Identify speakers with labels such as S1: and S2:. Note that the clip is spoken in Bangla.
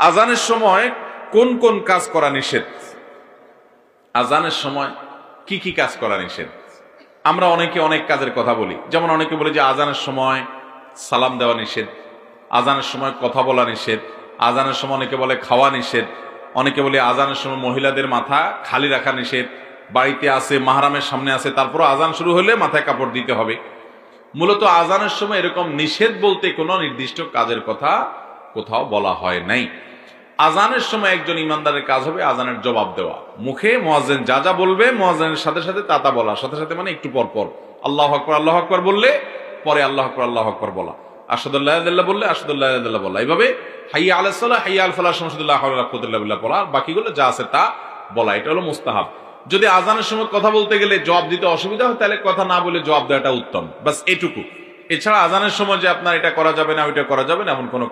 S1: আজানের সময় কোন কোন কাজ করা নিষেধ? আজানের সময় কি কি কাজ করা নিষেধ? আমরা অনেকে অনেক কাজের কথা বলি, যেমন অনেকে বলে যে আজানের সময় সালাম দেওয়া নিষেধ, আজানের সময় কথা বলা নিষেধ, আজানের সময় অনেকে বলে খাওয়া নিষেধ, অনেকে বলে আজানের সময় মহিলাদের মাথা খালি রাখা নিষেধ, বাড়িতে আছে মাহরামের সামনে আছে তারপর আজান শুরু হলে মাথায় কাপড় দিতে হবে। মূলত আজানের সময় এরকম নিষেধ বলতে কোনো নির্দিষ্ট কাজের কথা কোথাও বলা হয় নাই। আজানের সময় একজন ইমানদারের কাজ হবে আজানের জবাব দেওয়া, মুখে মুয়াজ্জিন যা যা বলবে মুয়াজ্জিনের সাথে সাথে তা তা বলা, সাথে সাথে মানে একটু পর পর আল্লাহু আকবার বললে পরে আল্লাহু আকবার বলা, আশহাদু আল্লা ইলাহা ইল্লাল্লাহ বললে আশহাদু আল্লা ইলাহা ইল্লাল্লাহ বলা, এইভাবে হাইয়া আলাস সালাহ হাইয়া আল ফালাহ সমস্ত লা হাওলা ওয়ালা কুওয়াতা ইল্লা বিল্লাহ বলা, বাকিগুলো যা আছে তা বলা। এটা হলো মুস্তাহাব। যদি আজানের সময় কথা বলতে গেলে জবাব দিতে অসুবিধা হয় তাহলে কথা না বলে জবাব দেওয়াটা উত্তম, বাস এটুকু। এছাড়া আজানের সময় যে আপনার এটা করা যাবে না ওইটা করা যাবে না এমন কোনো